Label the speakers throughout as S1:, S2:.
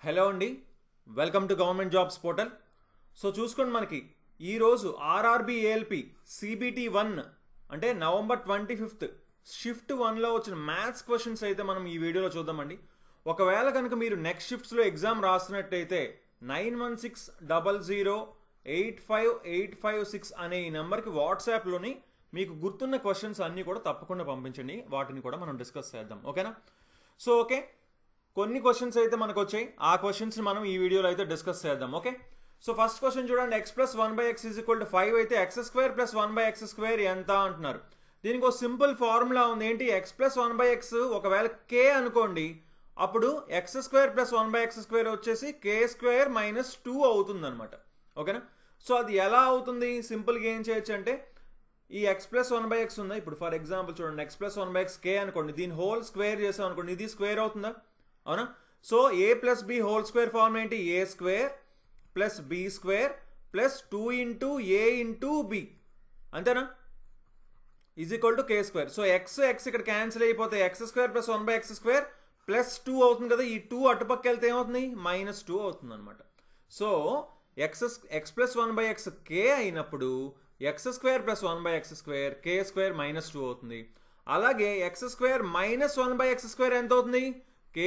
S1: Hello అండి, welcome to government jobs portal. So చూసుకోండి, మనకి ఈరోజు ఆర్ఆర్బి ఏఎల్పి సిబిటి 1 అంటే నవంబర్ 25th షిఫ్ట్ 1లో వచ్చిన మ్యాథ్స్ క్వశ్చన్స్ అయితే మనం ఈ వీడియోలో చూద్దామండి. ఒకవేళ కనుక మీరు నెక్స్ట్ షిఫ్ట్స్లో ఎగ్జామ్ రాస్తున్నట్టయితే 9160085856 అనే ఈ నెంబర్కి వాట్సాప్లోని మీకు గుర్తున్న క్వశ్చన్స్ అన్నీ కూడా తప్పకుండా పంపించండి. వాటిని కూడా మనం డిస్కస్ చేద్దాం, ఓకేనా? సో ఓకే, కొన్ని క్వశ్చన్స్ అయితే మనకు వచ్చాయి. ఆ క్వశ్చన్స్ మనం ఈ వీడియోలో అయితే డిస్కస్ చేద్దాం, ఓకే? సో ఫస్ట్ క్వశ్చన్ చూడండి, x + 1/x = 5 అయితే x² + 1/x² ఎంత అంటున్నారు. దీనికి ఒక సింపుల్ ఫార్ములా ఉంది. ఏంటి? x + 1/x ఒకవేళ k అనుకోండి, అప్పుడు x² + 1/x² వచ్చేసి k² - 2 అవుతుంది అనమాట, ఓకేనా? సో అది ఎలా అవుతుంది? సింపుల్గా ఏం చేయొచ్చు అంటే, ఈ x + 1/x ఉందా, ఇప్పుడు ఫర్ ఎగ్జాంపుల్ చూడండి, x + 1/x k అనుకోండి, దీని హోల్ స్క్వేర్ చేసాం అనుకోండి, ఇది స్క్వేర్ అవుతుందా? అవునా? So a + b whole square form ఏంటి? a² + b² + 2 × a × b అంతేనా? = k². సో x ఇక్కడ క్యాన్సిల్ అయిపోతే x² + 1/x² + 2 అవుతుంది కదా. ఈ 2 అటుపక్క వెళ్తే ఏమవుతుంది? -2 అవుతుంది అనమాట. సో x + 1/x k అయినప్పుడు x² + 1/x² k² - 2 అవుతుంది. అలాగే x² - 1/x² ఎంత అవుతుంది? k²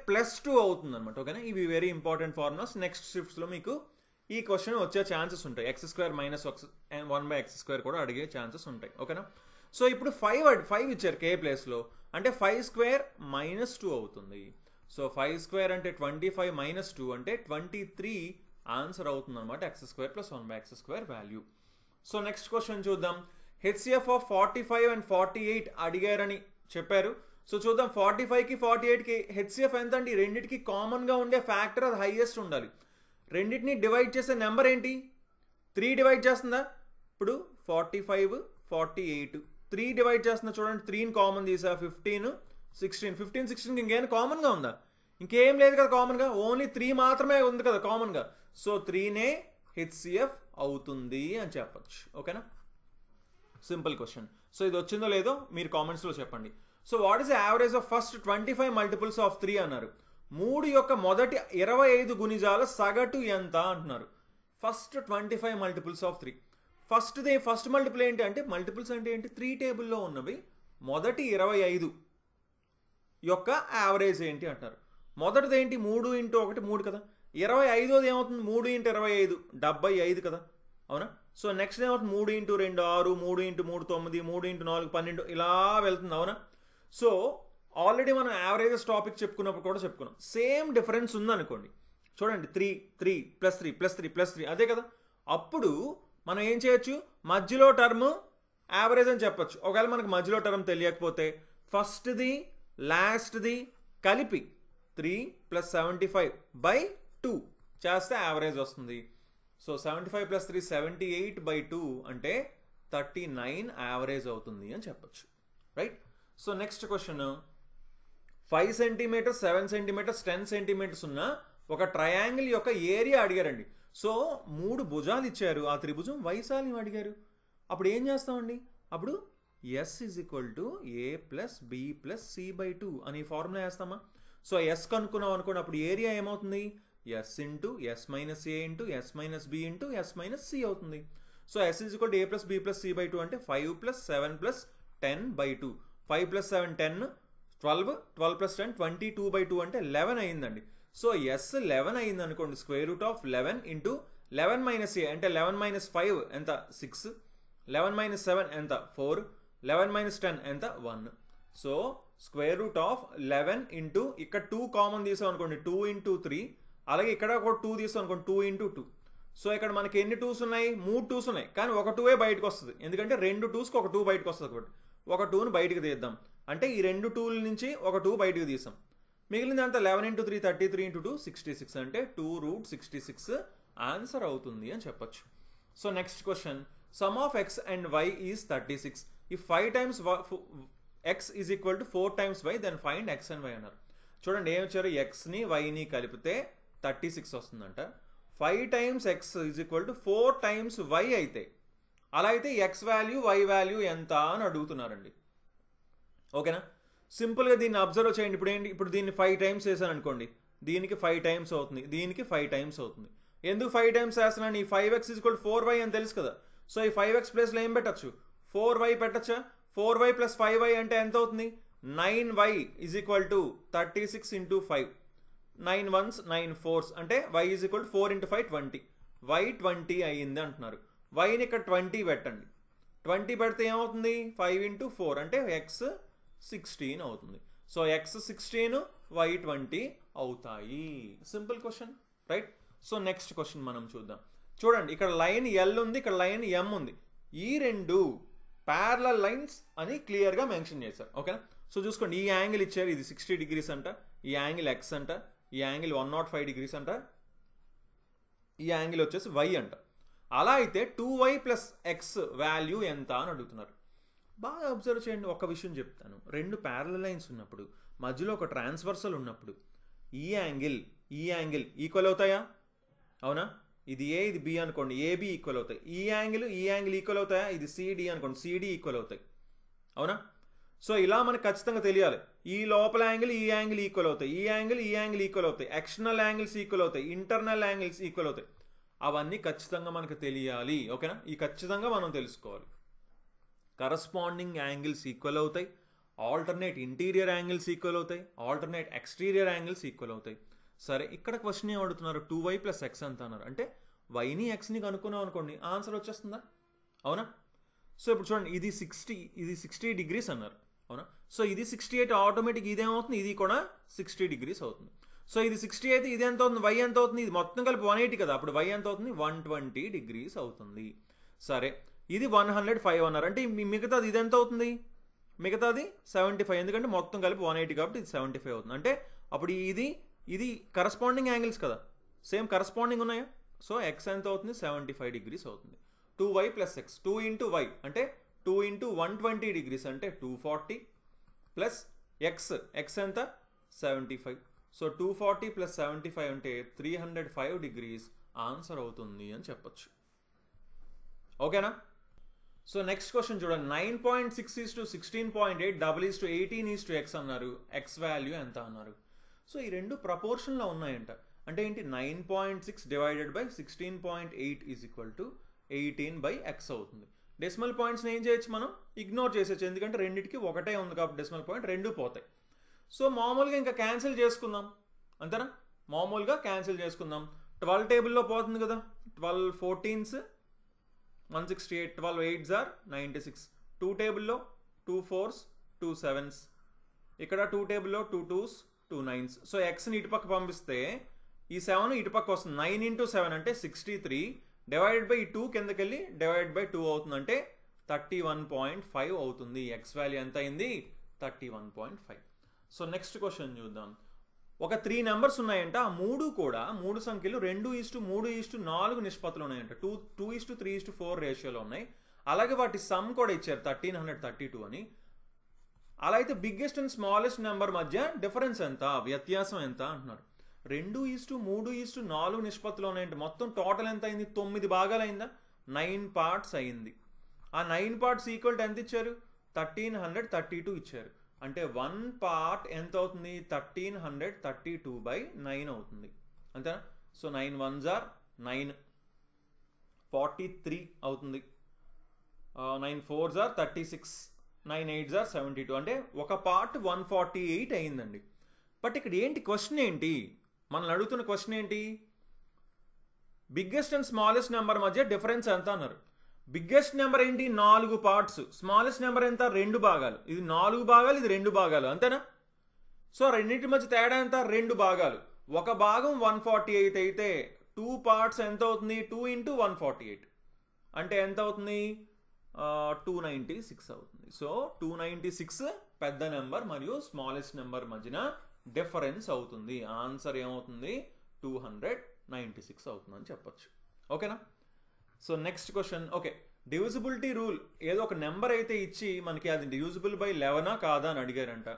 S1: + 2 అవుతుంది అనమాట, ఓకేనా? ఇవి వెరీ ఇంపార్టెంట్ ఫార్ములాస్. నెక్స్ట్ షిఫ్ట్స్లో మీకు ఈ క్వశ్చన్ వచ్చే ఛాన్సెస్ ఉంటాయి. x² - 1/x² కూడా అడిగే ఛాన్సెస్ ఉంటాయి, ఓకేనా? సో ఇప్పుడు 5 ఇచ్చారు k ప్లేస్లో, అంటే 5² - 2 అవుతుంది. సో 5² అంటే 25 - 2 అంటే 23 ఆన్సర్ అవుతుంది అనమాట, x² + 1/x² value. So next question చూద్దాం. HCF ఆఫ్ 45 and 48 అడిగారని చెప్పారు. సో చూద్దాం, 45కి 48కి HCF ఎంత అండి? రెండింటికి కామన్గా ఉండే ఫ్యాక్టర్ అది హైయెస్ట్ ఉండాలి. రెండింటిని డివైడ్ చేసే నెంబర్ ఏంటి? 3 డివైడ్ చేస్తుందా? ఇప్పుడు 45 48 3 డివైడ్ చేస్తుందా? చూడండి, 3ని కామన్ తీసా, 15 16 ఇంకేమైనా కామన్గా ఉందా? ఇంకేం లేదు కదా కామన్గా, ఓన్లీ 3 మాత్రమే ఉంది కదా కామన్గా. సో 3నే HCF అవుతుంది అని చెప్పచ్చు, ఓకేనా? Simple question. సో ఇది వచ్చిందో లేదో మీరు కామెంట్స్లో చెప్పండి. So what is the average of first 25 multiples of 3 అన్నారు. 3 యొక్క మొదటి 25 గుణిజాల సగటు ఎంత అంటున్నారు. First 25 multiples of 3. First multiple ఏంటి అంటే, మల్టిపుల్స్ అంటే ఏంటి? 3 టేబుల్లో ఉన్నవి మొదటి 25 యొక్క యావరేజ్ ఏంటి అంటారు. మొదటిది ఏంటి? 3 × 1 3 కదా. 25ది ఏమవుతుంది? 3 × 25 75 కదా, అవునా? సో నెక్స్ట్ ఏమవుతుంది? 3 × 2 6, 3 × 3 9, 3 × 4 12 ఇలా వెళ్తుంది, అవునా? సో ఆల్రెడీ మనం యావరేజెస్ టాపిక్ చెప్పుకున్నప్పుడు కూడా చెప్పుకున్నాం. సేమ్ డిఫరెన్స్ ఉందనుకోండి, చూడండి, 3 + 3 + 3 + 3 అదే కదా. అప్పుడు మనం ఏం చేయొచ్చు? మధ్యలో టర్మ్ యావరేజ్ అని చెప్పొచ్చు. ఒకవేళ మనకు మధ్యలో టర్మ్ తెలియకపోతే ఫస్ట్ది లాస్ట్ది కలిపి 3 + 75/2 చేస్తే యావరేజ్ వస్తుంది. సో 75 + 3 78/2 అంటే 39 యావరేజ్ అవుతుంది అని చెప్పొచ్చు, right? So next question, 5 centimetres 7 centimetres 10 centimetres ఉన్న ఒక ట్రయాంగిల్ యొక్క ఏరియా అడిగారండి. సో 3 భుజాలు ఇచ్చారు, ఆ త్రిభుజం వైశాల్యం అడిగారు. అప్పుడు ఏం చేస్తామండి? అప్పుడు S = a + b + c/2 అని ఫార్ములా వేస్తామా? సో S కనుక్కున్నాం అనుకోండి, అప్పుడు ఏరియా ఏమవుతుంది? S × S - a × S - b × S - c అవుతుంది. So S = a + b + c/2 అంటే 5 + 7 + 10/2. 5 + 7 10 12 12 + 10 22/2 అంటే 11 అయిందండి. సో S 11 అయింది అనుకోండి, √11 × 11 - a అంటే 11 - 5 ఎంత? 6, 11 - 7 ఎంత? 4, 11 - 10 ఎంత? 1. సో √11 × ఇక్కడ 2 కామన్ తీసాం అనుకోండి, 2 × 3, అలాగే ఇక్కడ ఒక 2 తీసాం అనుకోండి, 2 × 2. సో ఇక్కడ మనకి ఎన్ని 2s ఉన్నాయి? 3 2s ఉన్నాయి, కానీ ఒక 2 బయటకు వస్తుంది. ఎందుకంటే 2 2స్కి ఒక 2 బయటకు వస్తుంది కాబట్టి ఒక 2ని బయటకు తీద్దాం. అంటే ఈ 2 2ల నుంచి ఒక 2 బయటకు తీసాం. మిగిలింది అంతా 11 × 3 33 × 2 66 అంటే 2√66 ఆన్సర్ అవుతుంది అని చెప్పొచ్చు. So next question, some of x and y is 36. If 5 times x is equal to 4 times y, then find x and y అన్నారు. చూడండి, ఏమి వచ్చారు? xని yని కలిపితే 36 వస్తుందంట. 5 times x is equal to 4 times y అయితే, అలా అయితే x వాల్యూ y వాల్యూ ఎంత అని అడుగుతున్నారండి, ఓకేనా? సింపుల్గా దీన్ని అబ్జర్వ్ చేయండి. ఇప్పుడు ఏంటి? ఇప్పుడు దీన్ని 5 times వేసాను అనుకోండి, దీనికి 5 టైమ్స్ అవుతుంది, దీనికి 5 టైమ్స్ అవుతుంది. ఎందుకు 5 టైమ్స్ వేస్తున్నాను? ఈ 5x = 4y అని తెలుసు కదా. సో ఈ 5x ప్లేస్లో ఏం పెట్టచ్చు? 4y పెట్టచ్చా? 4y + 5y అంటే ఎంత అవుతుంది? 9y = 36 × 5. 9 1s 9 4s అంటే y = 4 × 5 20. y 20 అయ్యింది అంటున్నారు. yని ఇక్కడ 20 పెట్టండి. 20 పెడితే ఏమవుతుంది? 5 × 4 అంటే x 16 అవుతుంది. సో x 16 y 20 అవుతాయి. Simple question, right? So next question మనం చూద్దాం. చూడండి, ఇక్కడ లైన్ L ఉంది, ఇక్కడ లైన్ M ఉంది. ఈ రెండు ప్యారలల్ లైన్స్ అని క్లియర్గా మెన్షన్ చేశారు. ఓకేనా? సో చూసుకోండి, ఈ యాంగిల్ ఇచ్చారు, ఇది 60 degrees అంట, ఈ యాంగిల్ x అంట, ఈ యాంగిల్ 105 degrees అంట, ఈ యాంగిల్ వచ్చేసి y అంట. అలా అయితే 2y + x వాల్యూ ఎంత అని అడుగుతున్నారు. బాగా అబ్జర్వ్ చేయండి. ఒక విషయం చెప్తాను, రెండు ప్యారలల్ లైన్స్ ఉన్నప్పుడు, మధ్యలో ఒక ట్రాన్స్వర్సల్ ఉన్నప్పుడు ఈ యాంగిల్ ఈక్వల్ అవుతాయా? అవునా? ఇది ఏ, ఇది బి అనుకోండి, ఏబి ఈక్వల్ అవుతాయి. ఈ యాంగిల్ ఈక్వల్ అవుతాయా? ఇది సిడి అనుకోండి, సిడి ఈక్వల్ అవుతాయి. అవునా? సో ఇలా మనకు ఖచ్చితంగా తెలియాలి. ఈ లోపల యాంగిల్ ఈ యాంగిల్ ఈక్వల్ అవుతాయి, ఈ యాంగిల్ ఈక్వల్ అవుతాయి, ఎక్స్టర్నల్ యాంగిల్స్ ఈక్వల్ అవుతాయి, ఇంటర్నల్ యాంగిల్స్ ఈక్వల్ అవుతాయి. అవన్నీ ఖచ్చితంగా మనకు తెలియాలి. ఓకేనా? ఈ ఖచ్చితంగా మనం తెలుసుకోవాలి. కరస్పాండింగ్ యాంగిల్స్ ఈక్వల్ అవుతాయి, ఆల్టర్నేట్ ఇంటీరియర్ యాంగిల్స్ ఈక్వల్ అవుతాయి, ఆల్టర్నేట్ ఎక్స్టీరియర్ యాంగిల్స్ ఈక్వల్ అవుతాయి. సరే, ఇక్కడ క్వశ్చన్ ఏం అడుగుతున్నారు? 2y + x ఎంత అన్నారు అంటే వైని ఎక్స్ని కనుక్కున్నాం అనుకోండి, ఆన్సర్ వచ్చేస్తుందా? అవునా? సో ఇప్పుడు చూడండి, ఇది 60 degrees అన్నారు. అవునా? సో ఇది 60 అయితే ఆటోమేటిక్ ఇదేమవుతుంది? ఇది కూడా 60 degrees అవుతుంది. సో ఇది 60 అయితే ఇది ఎంత అవుతుంది? y ఎంత అవుతుంది? ఇది మొత్తం కలిపి 180 కదా, అప్పుడు y ఎంత అవుతుంది? 120 degrees అవుతుంది. సరే, ఇది 105 అన్నారు అంటే మిగతాది ఇది ఎంత అవుతుంది? మిగతాది 75, ఎందుకంటే మొత్తం కలిపి 180 కాబట్టి ఇది 75 అవుతుంది. అంటే అప్పుడు ఇది కరస్పాండింగ్ యాంగిల్స్ కదా, సేమ్ కరస్పాండింగ్ ఉన్నాయా? సో x ఎంత అవుతుంది? 75 degrees అవుతుంది. 2y + x, 2 × y అంటే 2 × 120 degrees అంటే 240 ప్లస్ x ఎంత? 75. సో 240 + 75 అంటే 305 degrees ఆన్సర్ అవుతుంది అని చెప్పొచ్చు. ఓకేనా? సో నెక్స్ట్ క్వశ్చన్ చూడండి, 9.6 = 16.8, డబుల్ 18 x అన్నారు. x వాల్యూ ఎంత అన్నారు? సో ఈ రెండు ప్రపోర్షన్లో ఉన్నాయంట. అంటే ఏంటి? 9.6 / 16.8 = 18/x అవుతుంది. డెసిమల్ పాయింట్స్ని ఏం చేయొచ్చు? మనం ఇగ్నోర్ చేసేచ్చు, ఎందుకంటే రెండింటికి ఒకటే ఉంది కాబట్టి డెసిమల్ పాయింట్ రెండు పోతాయి. సో మామూలుగా ఇంకా క్యాన్సిల్ చేసుకుందాం, అంతేనా? మామూలుగా క్యాన్సిల్ చేసుకుందాం. 12 టేబుల్లో పోతుంది కదా, 12 14s 168, 12 8s are 96. 2 టేబుల్లో 2 4s 2 7s, ఇక్కడ 2 టేబుల్లో 2 2s 2 9s. సో ఎక్స్ని ఇటుపక్క పంపిస్తే ఈ 7 ఇటుపక్క వస్తుంది. 9 × 7 అంటే 63 డివైడెడ్ బై 2 కిందకి వెళ్ళి డివైడెడ్ బై 2 అవుతుంది, అంటే 31.5 అవుతుంది. ఎక్స్ వాల్యూ ఎంత అయింది? 31.5. సో నెక్స్ట్ క్వశ్చన్ చూద్దాం. ఒక 3 నెంబర్స్ ఉన్నాయంట, ఆ మూడు సంఖ్యలు 2:3:4 నిష్పత్తులు ఉన్నాయంట. 2:3:4 రేషియోలో ఉన్నాయి. అలాగే వాటి సమ్ కూడా ఇచ్చారు 1332 అని. అలా అయితే బిగ్గెస్ట్ అండ్ స్మాలెస్ట్ నెంబర్ మధ్య డిఫరెన్స్ ఎంత, వ్యత్యాసం ఎంత అంటున్నారు. 2:3:4 నిష్పత్తులు ఉన్నాయంటే మొత్తం టోటల్ ఎంత అయింది? 9 భాగాలు అయిందా? 9 parts అయింది. ఆ 9 parts ఈక్వల్ ఎంత ఇచ్చారు? 1332 ఇచ్చారు. అంటే 1 part ఎంత అవుతుంది? 1332/9 అవుతుంది, అంతేనా? సో 9 1s are 9, 43 అవుతుంది. 9 4s are 36, 9 8s are 72. అంటే ఒక పార్ట్ 148 అయిందండి. బట్ ఇక్కడ ఏంటి క్వశ్చన్ ఏంటి? మనల్ని అడుగుతున్న క్వశ్చన్ ఏంటి? బిగ్గెస్ట్ అండ్ స్మాలెస్ట్ నెంబర్ మధ్య డిఫరెన్స్ ఎంత అన్నారు. బిగ్గెస్ట్ నెంబర్ ఏంటి? 4 parts. స్మాలెస్ట్ నెంబర్ ఎంత? 2 భాగాలు. ఇది 4 భాగాలు, ఇది 2 భాగాలు, అంతేనా? సో రెండింటి మధ్య తేడా ఎంత? 2 భాగాలు. ఒక భాగం 148 అయితే 2 parts ఎంత అవుతుంది? 2 × 148 అంటే ఎంత అవుతుంది? 296 అవుతుంది. సో 296 పెద్ద నెంబర్ మరియు స్మాలెస్ట్ నెంబర్ మధ్యన డిఫరెన్స్ అవుతుంది. ఆన్సర్ ఏమవుతుంది? 296 అవుతుందని చెప్పొచ్చు. ఓకేనా? So next question. Okay, divisibility rule, ఏదో ఒక నెంబర్ అయితే ఇచ్చి మనకి అది డివిజిబుల్ బై 11 కాదా అని అడిగారంట.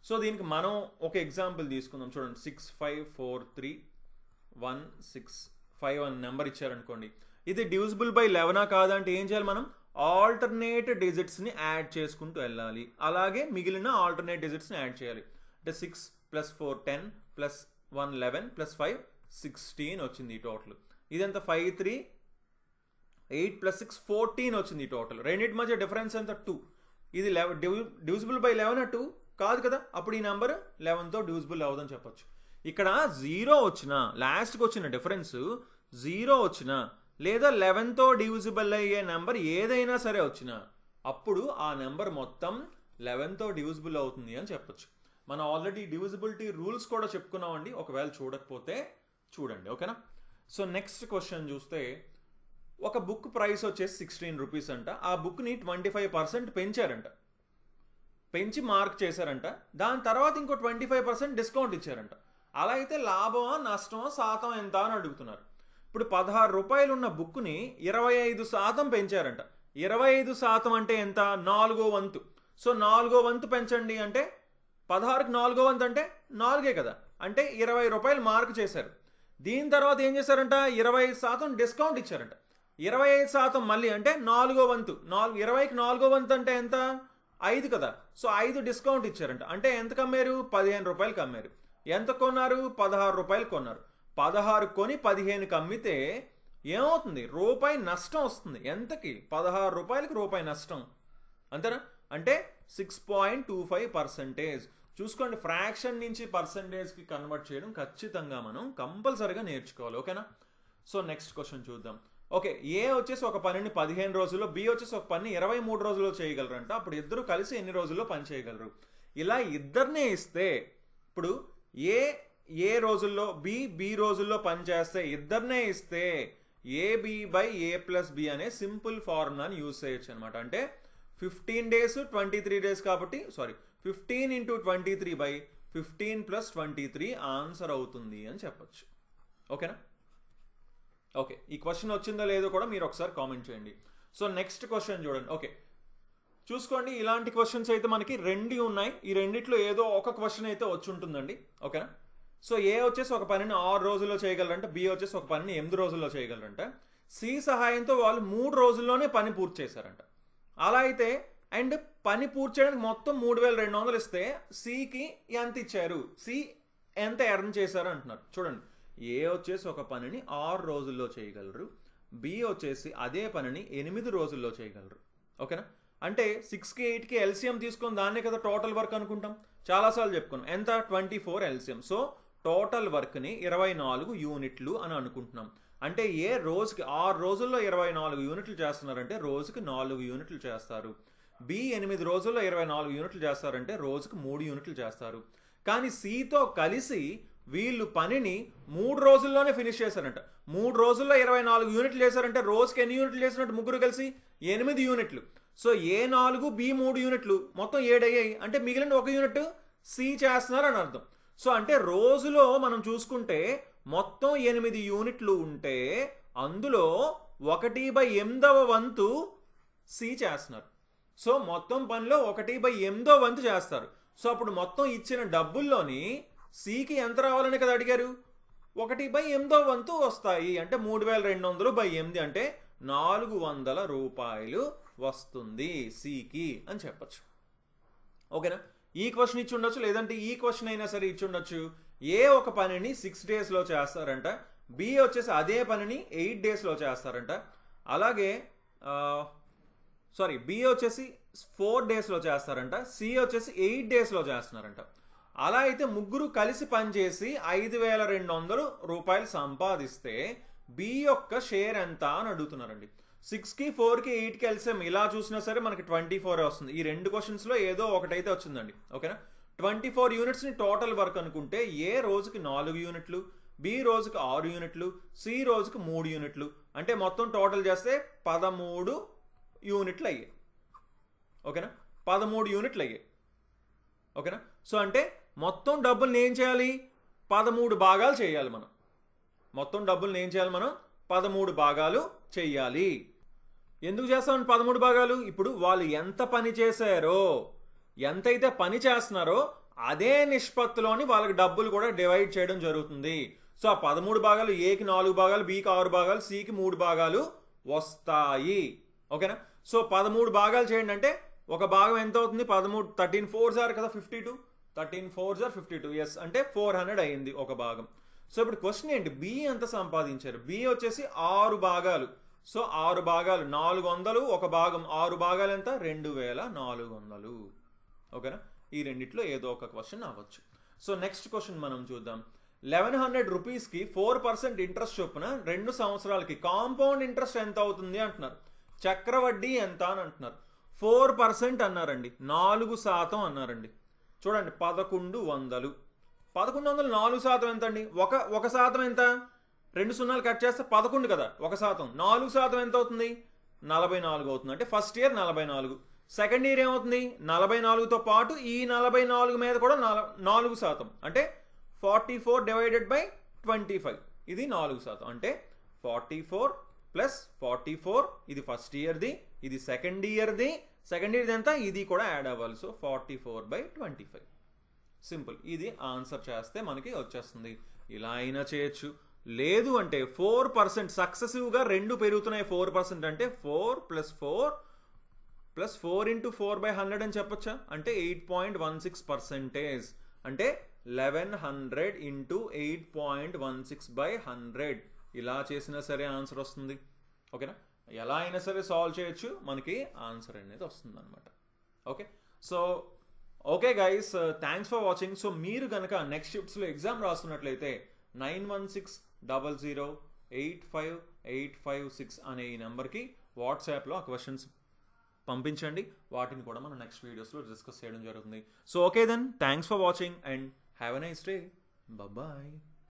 S1: సో దీనికి మనం ఒక ఎగ్జాంపుల్ తీసుకుందాం. చూడండి, 65431651 నెంబర్ ఇచ్చారనుకోండి. ఇది డివిజిబుల్ బై 11 కాదా అంటే ఏం చేయాలి? మనం ఆల్టర్నేట్ డిజిట్స్ని యాడ్ చేసుకుంటూ వెళ్ళాలి. అలాగే మిగిలిన ఆల్టర్నేట్ డిజిట్స్ని యాడ్ చేయాలి. అంటే 6 + 4 10 + 11 ప్లస్ 5 16 వచ్చింది ఈ టోటల్. ఇదంతా 5 3 8 ప్లస్ 6 14 వచ్చింది ఈ టోటల్. రెండింటి మధ్య డిఫరెన్స్ ఎంత 2. ఇది డివిజిబుల్ బై 11 2 కాదు కదా, అప్పుడు ఈ నెంబర్ 11తో డివిజిబుల్ అవ్వదని చెప్పొచ్చు. ఇక్కడ 0 వచ్చిన లాస్ట్కి వచ్చిన డిఫరెన్స్ 0 వచ్చిన లేదా 11తో డివిజిబుల్ అయ్యే నెంబర్ ఏదైనా సరే వచ్చినా అప్పుడు ఆ నెంబర్ మొత్తం 11తో డివిజిబుల్ అవుతుంది అని చెప్పొచ్చు. మనం ఆల్రెడీ డివిజిబిలిటీ రూల్స్ కూడా చెప్పుకున్నామండి, ఒకవేళ చూడకపోతే చూడండి. ఓకేనా. సో నెక్స్ట్ క్వశ్చన్ చూస్తే ఒక బుక్ ప్రైస్ వచ్చేసి 16 రూపీస్ అంట. ఆ బుక్ని 25% పెంచారంట, పెంచి మార్క్ చేశారంట. దాని తర్వాత ఇంకో 25% డిస్కౌంట్ ఇచ్చారంట. అలా అయితే లాభమా నష్టమా శాతం ఎంత అని అడుగుతున్నారు. ఇప్పుడు 16 రూపాయలు ఉన్న బుక్ని 25% పెంచారంట. 25% అంటే ఎంత? 4వ వంతు. సో 4వ వంతు పెంచండి అంటే 16కి 4వ వంతు అంటే 4 కదా, అంటే 20 రూపాయలు మార్క్ చేశారు. దీని తర్వాత ఏం చేశారంట? 25% డిస్కౌంట్ ఇచ్చారంట. 25% మళ్ళీ అంటే 4వ వంతు. 20కి 4వ వంతు అంటే ఎంత? 5 కదా. సో 5 డిస్కౌంట్ ఇచ్చారంట. అంటే ఎంత కమ్మారు? 15 రూపాయలకి అమ్మారు. ఎంత కొన్నారు? 16 రూపాయలు కొన్నారు. 16 కొని 15కి అమ్మితే ఏమవుతుంది? రూపాయి నష్టం వస్తుంది. ఎంతకి? 16 రూపాయలకి రూపాయి నష్టం, అంతేనా? అంటే 6.25%. చూసుకోండి, ఫ్రాక్షన్ నుంచి పర్సంటేజ్కి కన్వర్ట్ చేయడం ఖచ్చితంగా మనం కంపల్సరీగా నేర్చుకోవాలి. ఓకేనా. సో నెక్స్ట్ క్వశ్చన్ చూద్దాం. ఓకే, ఏ వచ్చేసి ఒక పనిని 15 రోజుల్లో, బి వచ్చేసి ఒక పనిని 23 రోజుల్లో చేయగలరంట. అప్పుడు ఇద్దరు కలిసి ఎన్ని రోజుల్లో పని చేయగలరు? ఇలా ఇద్దరినే ఇస్తే ఇప్పుడు ఏ రోజుల్లో, బి రోజుల్లో పని చేస్తే, ఇద్దరినే ఇస్తే AB by A plus B అనే సింపుల్ ఫార్ములాని యూజ్ చేయొచ్చు అనమాట. అంటే 15 days 23 days కాబట్టి 15 × 23 బై 15 + 23 ఆన్సర్ అవుతుంది అని చెప్పచ్చు. ఓకేనా. ఓకే, ఈ క్వశ్చన్ వచ్చిందో లేదో కూడా మీరు ఒకసారి కామెంట్ చేయండి. సో నెక్స్ట్ క్వశ్చన్ చూడండి. ఓకే, చూసుకోండి, ఇలాంటి క్వశ్చన్స్ అయితే మనకి 2 ఉన్నాయి. ఈ రెండిట్లో ఏదో ఒక క్వశ్చన్ అయితే వచ్చి ఉంటుందండి. ఓకేనా. సో ఏ వచ్చేసి ఒక పనిని 6 రోజుల్లో చేయగలరంట, బి వచ్చేసి ఒక పనిని 8 రోజుల్లో చేయగలరంట. సి సహాయంతో వాళ్ళు 3 రోజుల్లోనే పని పూర్తి చేశారంట. అలా అయితే అండ్ పని పూర్తి చేయడానికి మొత్తం 3200 ఇస్తే సికి ఎంత ఇచ్చారు, సి ఎంత ఎర్న్ చేశారు అంటున్నారు. చూడండి, ఏ వచ్చేసి ఒక పనిని 6 రోజుల్లో చేయగలరు, బి వచ్చేసి అదే పనిని 8 రోజుల్లో చేయగలరు. ఓకేనా. అంటే 6కి 8కి ఎల్సిఎం తీసుకొని దాన్నే కదా టోటల్ వర్క్ అనుకుంటాం, చాలాసార్లు చెప్పుకున్నాం. ఎంత? 24 ఎల్సిఎం. సో టోటల్ వర్క్ని 24 యూనిట్లు అని అనుకుంటున్నాం. అంటే ఏ రోజుకి 6 రోజుల్లో 24 యూనిట్లు చేస్తున్నారంటే రోజుకి 4 యూనిట్లు చేస్తారు. బి 8 రోజుల్లో 24 యూనిట్లు చేస్తారంటే రోజుకి 3 యూనిట్లు చేస్తారు. కానీ సితో కలిసి వీళ్ళు పనిని 3 రోజుల్లోనే ఫినిష్ చేశారంట. 3 రోజుల్లో 24 యూనిట్లు చేశారంటే రోజుకి ఎన్ని యూనిట్లు చేసినట్టు? ముగ్గురు కలిసి 8 యూనిట్లు. సో A4 B3 యూనిట్లు మొత్తం 7 అయ్యాయి. అంటే మిగిలిన 1 యూనిట్ సి చేస్తున్నారు అని అర్థం. సో అంటే రోజులో మనం చూసుకుంటే మొత్తం 8 యూనిట్లు ఉంటే అందులో 1/8వ వంతు సి చేస్తున్నారు. సో మొత్తం పనిలో 1/8వ వంతు చేస్తారు. సో అప్పుడు మొత్తం ఇచ్చిన డబ్బుల్లోని సికి ఎంత రావాలని కదా అడిగారు? 1/8వ వంతు వస్తాయి. అంటే 3200/8 అంటే 400 రూపాయలు వస్తుంది సికి అని చెప్పచ్చు. ఓకేనా. ఈ క్వశ్చన్ ఇచ్చి ఉండొచ్చు, లేదంటే ఈ క్వశ్చన్ అయినా సరే ఇచ్చి ఉండొచ్చు. ఏ ఒక పనిని 6 డేస్లో చేస్తారంట, బి వచ్చేసి అదే పనిని 8 డేస్లో చేస్తారంట. అలాగే బి వచ్చేసి 4 డేస్లో చేస్తారంట, సి వచ్చేసి 8 డేస్లో చేస్తున్నారంట. అలా అయితే ముగ్గురు కలిసి పనిచేసి 5200 రూపాయలు సంపాదిస్తే బి యొక్క షేర్ ఎంత అని అడుగుతున్నారండి. 6కి 4కి 8కి ఎల్సిఎం ఇలా చూసినా సరే మనకి 24 వస్తుంది. ఈ 2 క్వశ్చన్స్లో ఏదో ఒకటైతే వచ్చిందండి. ఓకేనా. 24 యూనిట్స్ని టోటల్ వర్క్ అనుకుంటే ఏ రోజుకి 4 యూనిట్లు, బి రోజుకి 6 యూనిట్లు, సి రోజుకి 3 యూనిట్లు. అంటే మొత్తం టోటల్ చేస్తే 13 యూనిట్లు అయ్యాయి. ఓకేనా. 13 యూనిట్లు అయ్యాయి. ఓకేనా. సో అంటే మొత్తం డబ్బుల్ని ఏం చేయాలి? 13 భాగాలు చేయాలి మనం. మొత్తం డబ్బుల్ని ఏం చేయాలి మనం? 13 భాగాలు చెయ్యాలి. ఎందుకు చేస్తామని 13 భాగాలు? ఇప్పుడు వాళ్ళు ఎంత పని చేశారో, ఎంతైతే పని చేస్తున్నారో అదే నిష్పత్తిలోని వాళ్ళకి డబ్బులు కూడా డివైడ్ చేయడం జరుగుతుంది. సో ఆ 13 భాగాలు ఏకి 4 భాగాలు, బికి 6 భాగాలు, సికి 3 భాగాలు వస్తాయి. ఓకేనా. సో 13 భాగాలు చేయండి అంటే ఒక భాగం ఎంత అవుతుంది? 13 4 సార్ కదా 52. 13 4s are 52. ఎస్, అంటే 400 అయింది ఒక భాగం. సో ఇప్పుడు క్వశ్చన్ ఏంటి, బి ఎంత సంపాదించారు? బి వచ్చేసి 6 భాగాలు. సో 6 భాగాలు 400 ఒక భాగం, 6 భాగాలు ఎంత? 2400. ఓకేనా? ఈ రెండిట్లో ఏదో ఒక క్వశ్చన్ అవ్వచ్చు. సో నెక్స్ట్ క్వశ్చన్ మనం చూద్దాం. 1100 రూపీస్కి 4% ఇంట్రెస్ట్ చొప్పున 2 సంవత్సరాలకి కాంపౌండ్ ఇంట్రెస్ట్ ఎంత అవుతుంది అంటున్నారు. చక్రవడ్డీ ఎంత అని అంటున్నారు. 4% అన్నారండి, 4% అన్నారండి. చూడండి, 1100 4% ఎంత అండి? ఒక శాతం ఎంత? 2 సున్నాలు కట్ చేస్తే 11 కదా, 1%. 4% ఎంత అవుతుంది? 44 అవుతుంది. అంటే ఫస్ట్ ఇయర్ 44, సెకండ్ ఇయర్ ఏమవుతుంది? 44తో పాటు ఈ 44 మీద కూడా 4%, అంటే 44 డివైడెడ్ బై 25, ఇది 4%. అంటే 44 ప్లస్ 44, ఇది ఫస్ట్ ఇయర్ది, ఇది సెకండ్ ఇయర్ది. సెకండ్ ఇయర్ది ఎంత? ఇది కూడా యాడ్ అవ్వాలి. సో 44/25. సింపుల్. ఇది ఆన్సర్ చేస్తే మనకి వచ్చేస్తుంది. ఇలా అయినా చేయొచ్చు. లేదు అంటే 4% సక్సెసివ్గా 2 పెరుగుతున్నాయి. 4% అంటే 4 + 4 + 4 × 4/100 అని చెప్పొచ్చా? అంటే 8.16%. అంటే 1100 × 8.16/100. ఇలా చేసినా సరే ఆన్సర్ వస్తుంది. ఓకేనా? ఎలా అయినా సరే సాల్వ్ చేయొచ్చు, మనకి ఆన్సర్ అనేది వస్తుంది అనమాట. Okay, so okay guys, thanks for watching. So మీరు కనుక నెక్స్ట్ షిఫ్ట్స్లో ఎగ్జామ్ రాస్తున్నట్లయితే 916000858556 అనే ఈ నెంబర్కి వాట్సాప్లో ఆ క్వశ్చన్స్ పంపించండి. వాటిని కూడా మనం నెక్స్ట్ వీడియోస్లో డిస్కస్ చేయడం జరుగుతుంది. So okay then, thanks for watching and have a nice day. Bye.